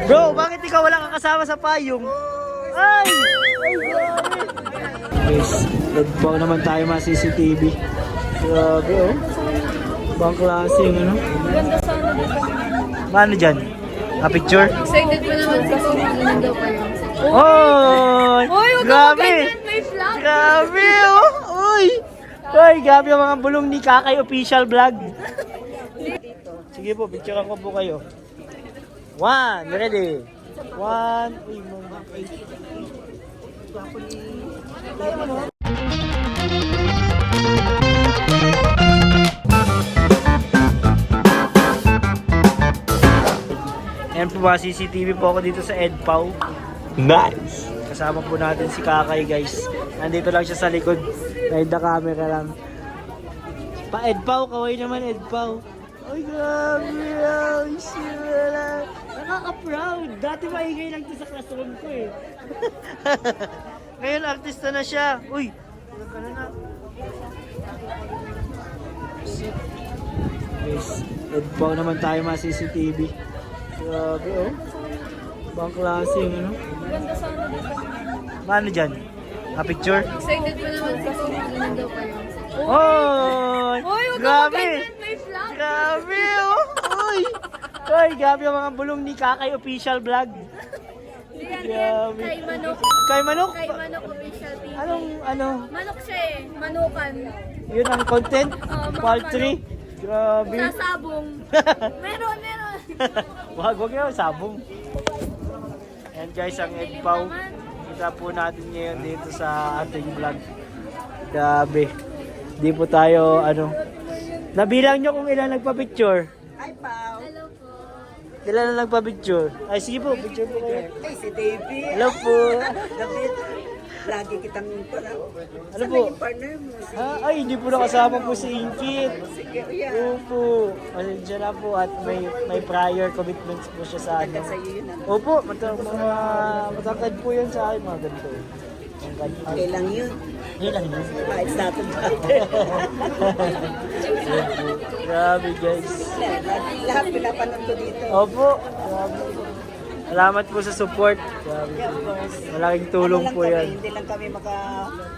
Bro, bakit ikaw wala kang kasama sa payong? Ay! Guys, nagbaw naman tayo mga CCTV. Grabe oh. Bang klaseng ano? Ganda sana dito. Paano dyan? Picture? Excited pa naman kasi magandang daw kayo. Oh! Uy, huwag Grabe! ka ganyan, may flag. Grabe oh! Uy! Uy, grabe ang mga bulong ni Kakay Official Vlog. Sige po, picturean ko po kayo. 1, ready? 1, uy, mga Ayan po mga CCTV po ako dito sa EDPAW. Nice! Kasama po natin si Kakay guys. Nandito lang siya sa likod. Ride the camera lang. Pa EDPAW, kaway naman EDPAW. Ay grabe! Ay sila! Nakaka-proud! Dati maingay lang ito sa classroom ko eh. Ngayon artista na siya. Uy! Ano na? Guys, EDPAW naman tayo mga CCTV. Grabe oh. Bang klaseng ano? Ganda sana dito. Paano dyan? Picture? Excited pa naman kasi magandang daw kayo. Oh! Uy, huwag ka Grabe! ganyan, may flag. Grabe oh! Uy! Uy, grabe ang mga bulong ni Kakay Official Vlog. Grabe. Kay Manok. Kay Manok? Kay Manok Official TV. Anong ano? Manok siya eh. Manukan. Yun ang content? Mga Part manok. 3? Grabe. Sasabong. Meron. Wag yun, sabong. And guys, ang EDPAW. Kita po natin ngayon dito sa ating vlog. Grabe. Di po tayo, ano. Nabilang nyo kung ilan nagpa-picture. Hi, Pao. Hello po. Ilan na nagpa-picture? Ay, sige po, picture po kayo. Hey, si Davey. Hello po. David, lagi kitang parang. Ano Saan po? yung partner mo? Si Ay, hindi po nakasama po si Inkit. Kuya. Opo. Pasensya na po at may prior commitments po siya sa ano. Sa'yo yun, ano? Opo, matatag po yun sa akin mga ganito. Okay lang yun. Ilan yun? It's not a matter. Grabe guys. Lahat pinapanood ko dito. Opo. Grabe. Salamat po sa support. Grabe. Malaking tulong Ano lang po kami, yan. Hindi lang kami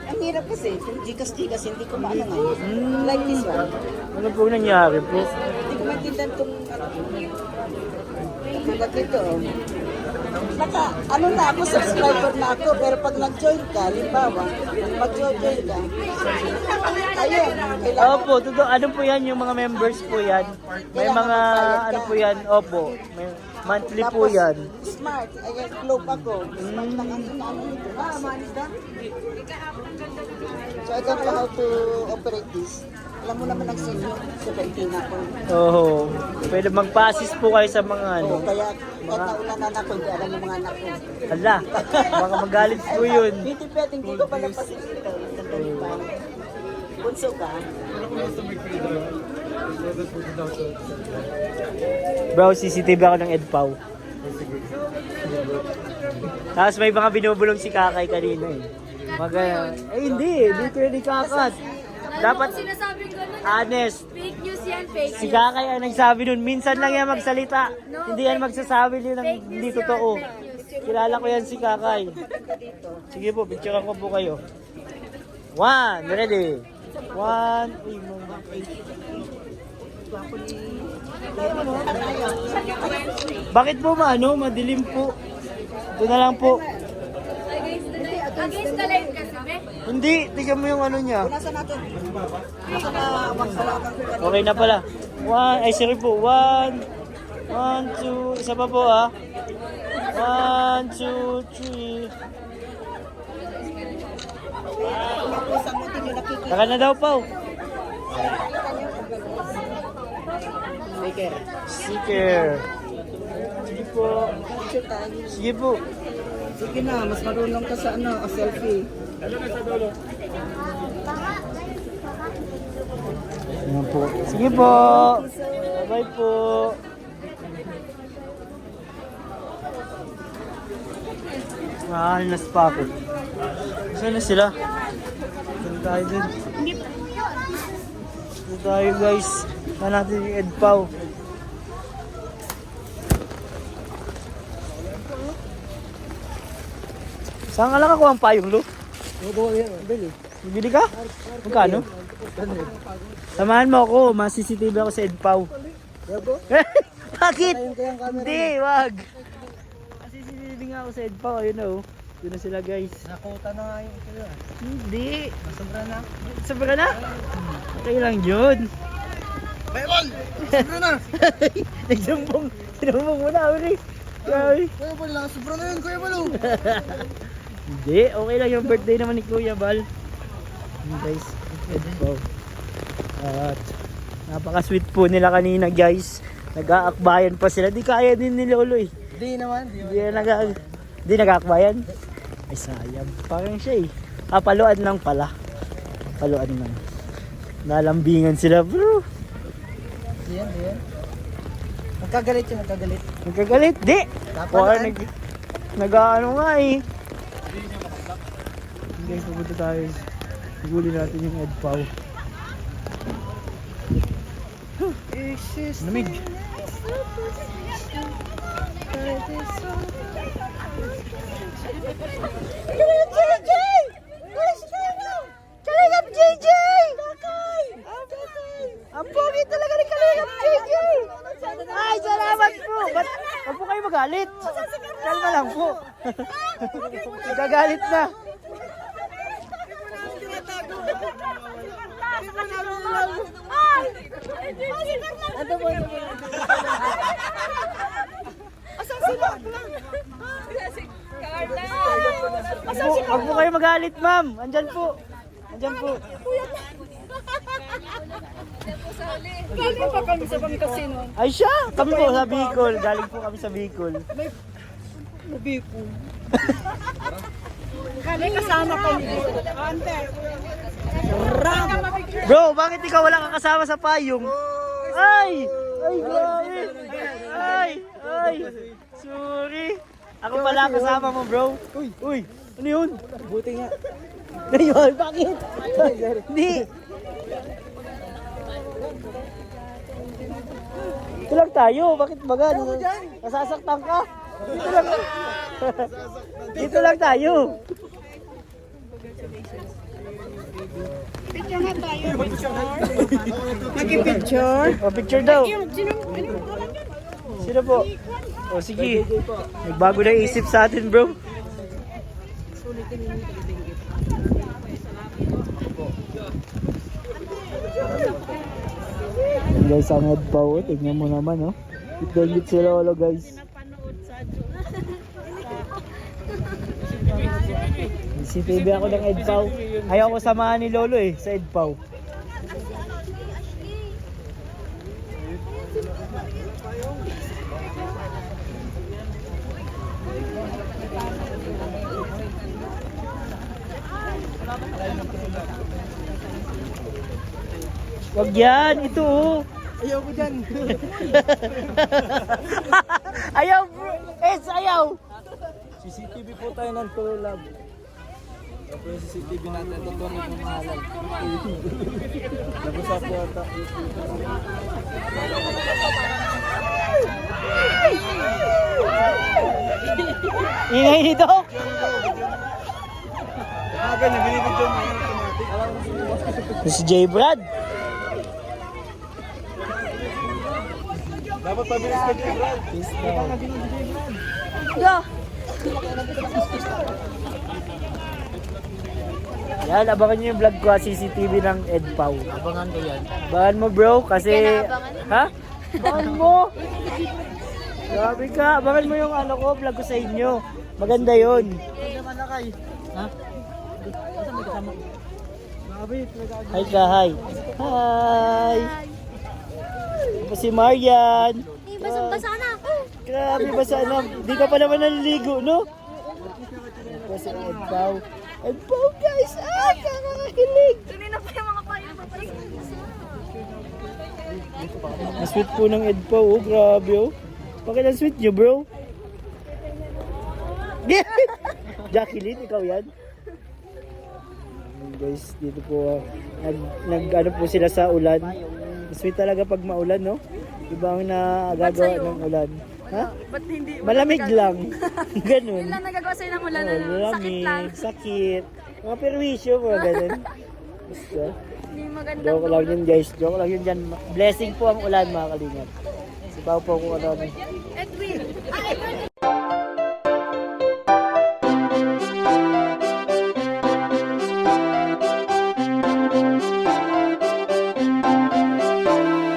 Ang hirap kasi, kung gigas-gigas, hindi ko maano ngayon. Like this one. Ano po nangyari po? Hindi ko maintindihan kung ano. Tulad nito, oh. Ano na ako, subscriber na ako, pero pag nag-join ka, halimbawa, mag-join ka, ayun, kailangan. Opo, totoo. Ano po yan? Yung mga members po yan. May mga, ano po yan? Opo. May monthly po Tapos, yan. Smart, ayan, globe ako. Smart lang ang inaano nito. So I don't know how to operate this. Alam mo naman ang senior, 17 ako. Oo. Pwede mag-passes po kayo sa mga ano. Oo, kaya kataunan na ako, hindi alam yung mga anak ko. Hala, baka magalit po yun. Hindi pwede, hindi ko pala pasin dito. Sandali pa. Bunso ka. Bro, CCTV ako ng EDPAW. Tapos may mga binubulong si Kakay kanina eh. Hindi pwede kakat. Dapat Sinasabing gano'n. honest. Fake news yan, fake Si news. Kakay ang nagsabi nun, minsan lang yan magsalita. No, Hindi yan fake magsasabi din ng Fake hindi news totoo. yan, fake news. Kilala ko yan si Kakay. Sige po, picturean ko po kayo. 1, ready? 1, uy, mga Bakit po madilim po? Ito na lang po. Against the light kasi, be. Hindi, tignan mo yung ano niya. Nasa natin? Nasa na magsawakan ko kanina. Okay na pala. 1, ay sorry po. 1, 2, isa pa po ah. 1, 2, 3. Isang mo din yung nakikita. Taka na daw po. Maker. Sticker. Sige po. Picture tayo. Sige po. Sige na, mas marunong ka sa selfie. Ayan po. Sige po. Bye po. Mahal na spa ko. Saan na sila? Saan tayo dun? Saan tayo guys? Saan natin yung EDPAW? Saan ka lang ako ang payong, Lu? Bibili ka? Magkano? Samahan mo ako, mas-CCTV ako sa EDPAW. Bakit? Hindi, wag. Mas-CCTV nga ako sa EDPAW, ayun o. Doon na sila guys. Nakuta na nga yung sila. Hindi. Sobra na. Sobra na? Okay lang yun. Baybol! Sobra na! Nagsumbong. Sinumbong mo na, Uri. Grabe. Kuya Bal, sobra na yun, Kuya Bal. Hindi, okay lang yung birthday naman ni Kuya Bal. Yun guys, EDPAW. At napaka-sweet po nila kanina guys. Nag-aakbayan pa sila. Di kaya din ni Lolo eh. Di naman. Di nag-aakbayan? Ay sayang. Parang siya eh. Paluan lang pala. Paluan lang. Nalambingan sila bro. Diyan. Magkagalit yun, magkagalit. Nagkagalit? Di! Papalaan. Nag-ano nga eh. Guys, pupunta tayo. Huli natin yung EDPAW. Lamig. Kalingap JJ! Ang pogi talaga ni Kalingap JJ! Ay, salamat po! Ba't po kayo magalit? Kalma lang po. Nagagalit na. Huwag po kayo magalit, ma'am. Andyan po. Andyan po. Galing pa kami sa Pangasinan. Ay siya! Kami po sa Bicol. Galing po kami sa Bicol. Kami kasama kami. Bro, bakit ikaw wala kang kasama sa payong? Ay! Ay, grabe! Ay! Sorry! Ako pala ang kasama mo, bro. Uy! Ano yun? Buti nga. Ngayon, bakit? Hindi! Ito lang tayo, bakit baga? Nasasaktan ka? Dito lang. Dito lang tayo. Nag-picture? O, picture daw. Sino po? O, sige. Nagbago na isip sa atin, bro. Guys, ang EDPAW, tignan mo naman, oh. Itgangit si Lolo, guys. CCTV ako ng EDPAW. Ayaw ko samahan ni Lolo eh, sa EDPAW. Wag yan, ito oh. Ayaw ko dyan. Ayaw bro, ayaw. CCTV po tayo ng True Love. Ito yung CCTV natin. Ito po rin yung mahalal. Nag-usap po ata. Ingay nito. Aga na, binibidyo mo yung automatic. Si J. Brad. Dapat pabilis ka dyan, Brad. Yan, abangan nyo yung vlog ko sa CCTV ng EDPAW. Abangan ko yan. Abangan mo bro, kasi... Ha? Abangan mo! Grabe ka, abangan mo yung ano ko, vlog ko sa inyo. Maganda yun. Ha? Hi ka, hi. Hi! Ako si Marian. Basang-basa na ako. Grabe ba sana? Di ka pa naman naliligo, no? Kasi EDPAW. EDPAW guys! Ah, kakakakilig! Tuloy na pa yung mga payo. Ang sweet po ng EDPAW, oh. Grabe, oh. Bakit ang sweet nyo, bro? Jacqueline, ikaw yan? Guys, dito po, nag-ano po sila sa ulan. Sweet talaga pag maulan, no? Iba ang nagagawa ng ulan. Ha? Ba't hindi? Malamig lang. Ganun. Yun lang nagagawa sa'yo ng ulan. Oh, Sakit lang. malamig, sakit. Mga perwisyo, mga ganun. Basta. Hindi magandang Joke lang yun guys. Joke lang yun dyan. Blessing po ang ulan mga kalingap. Sipaw po kung ano. Edwin.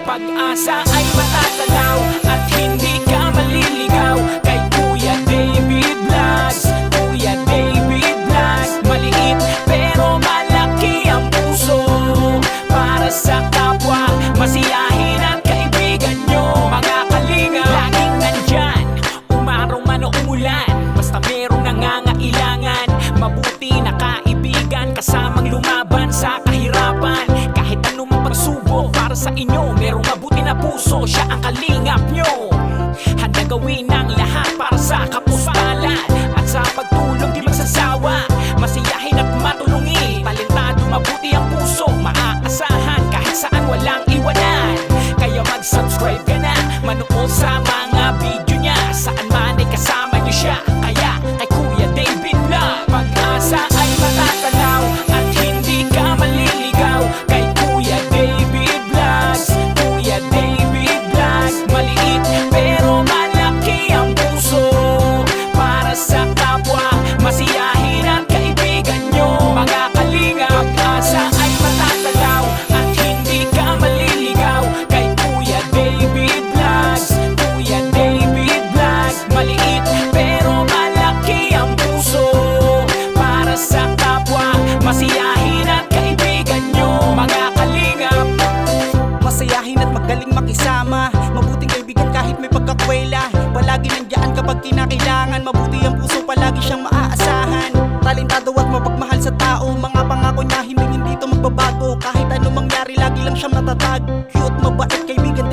Pag-asa ay matatanaw at hindi ka maliligaw kay Kuya David Vlogs. Kuya David Vlogs, maliit pero malaki ang puso para sa kapwa, masiyahin at kaibigan nyo. Mga kalinga, laging nandyan, umaraw man o umulan, basta merong nangangailangan. Mabuti na kaibigan, kasamang lumaban sa kahirapan. Kahit anumang pagsubok para sa inyo, merong mabuti na puso, siya ang kalingap nyo. Handa gawin ang lahat para sa kapustalan, at sa pagtulong di magsasawa, masiyahin at matulungin. Talentado, mabuti ang puso, maaasahan kahit saan walang iwanan. Kaya mag-subscribe ka na, manood sa mga video niya, saan man ay kasama niyo siya. Kaya kay Kuya David Vlog, pag-asa ay matatanaw at hindi ka maliligaw kay Kuya David Vlogs. Kuya David Vlogs, maliit pero malaki ang puso para sa kapwa, masiyahin at kaibigan nyo. Mga kalinga, pag-asa ay matatanaw at hindi ka maliligaw kay Kuya David Vlogs. Kuya David Vlogs, maliit pero malaki ang puso para sa kapwa, masiyahin at kaibigan nyo. Mga kalingap, Masayahin at magaling makisama, mabuting kaibigan kahit may pagkakwela. Palagi nandiyan kapag kinakailangan, mabuti ang puso, palagi siyang maaasahan. Talentado at mapagmahal sa tao, mga pangako niya hindi to magbabago. Kahit anong mangyari lagi lang siyang natatag. Cute, mabait, kaibigan